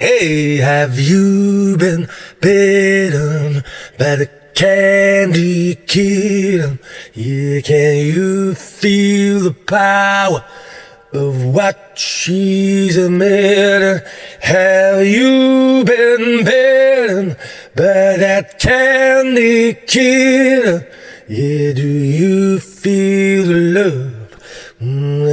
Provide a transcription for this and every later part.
Hey, have you been bitten by the candy kitten? Yeah, can you feel the power of what she's emitting? Have you been bitten by that candy kitten? Yeah, do you feel the love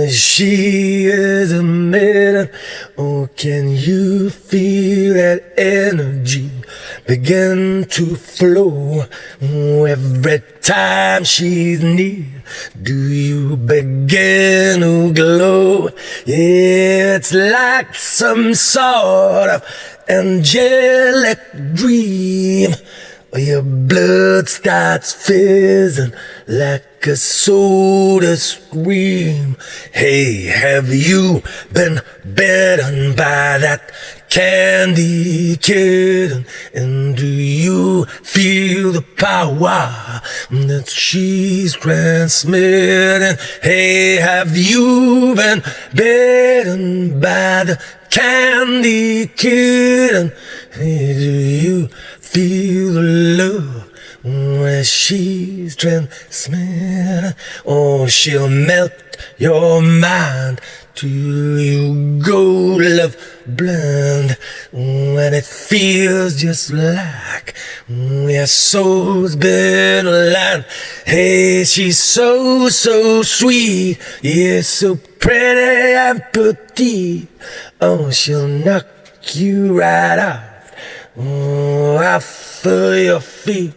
she is emitting? Oh, can you feel that energy begin to flow every time she's near? Do you begin to glow? Yeah, it's like some sort of angelic dream. Your blood starts fizzing like a soda stream. Hey, have you been bitten by that candy kitten? And do you feel the power that she's transmitting? Hey, have you been bitten by the candy kitten? Hey, do you feel the love when she's transmitting? Oh, she'll melt your mind till you go love blind, when it feels just like your soul's been aligned. Hey, she's so sweet, yeah, so pretty and petite. Oh, she'll knock you right off of your feet.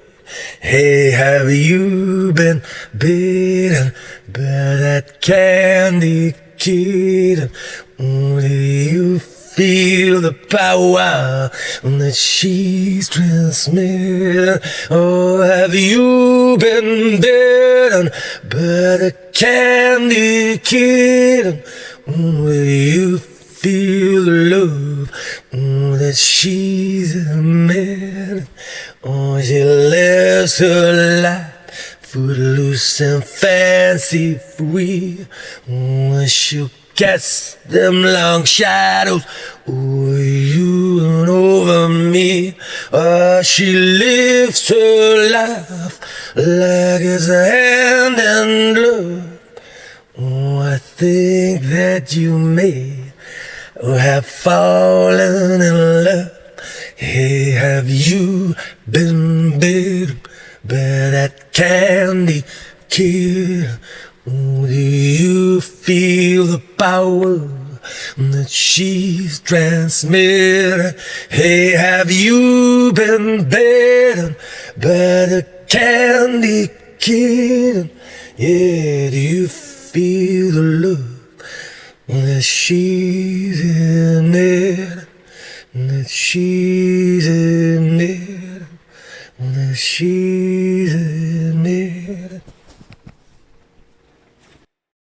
Hey, have you been bitten by that candy kitten? Do you feel the power that she's transmitting? Oh, have you been bitten by the candy kitten? Do you feel the love that she's emitting? Oh, she lives her life footloose and fancy free. Oh, she'll cast them long shadows over you and over me. Oh, she lives her life like it's a hand in glove. Oh, I think that you may have fallen in love. Hey, have you been bitten by that candy kitten? Oh, do you feel the power that she's transmitting? Hey, have you been bitten by the candy kitten? Yeah, do you feel the love that she's emitting? That she's emitting? That she's emitting?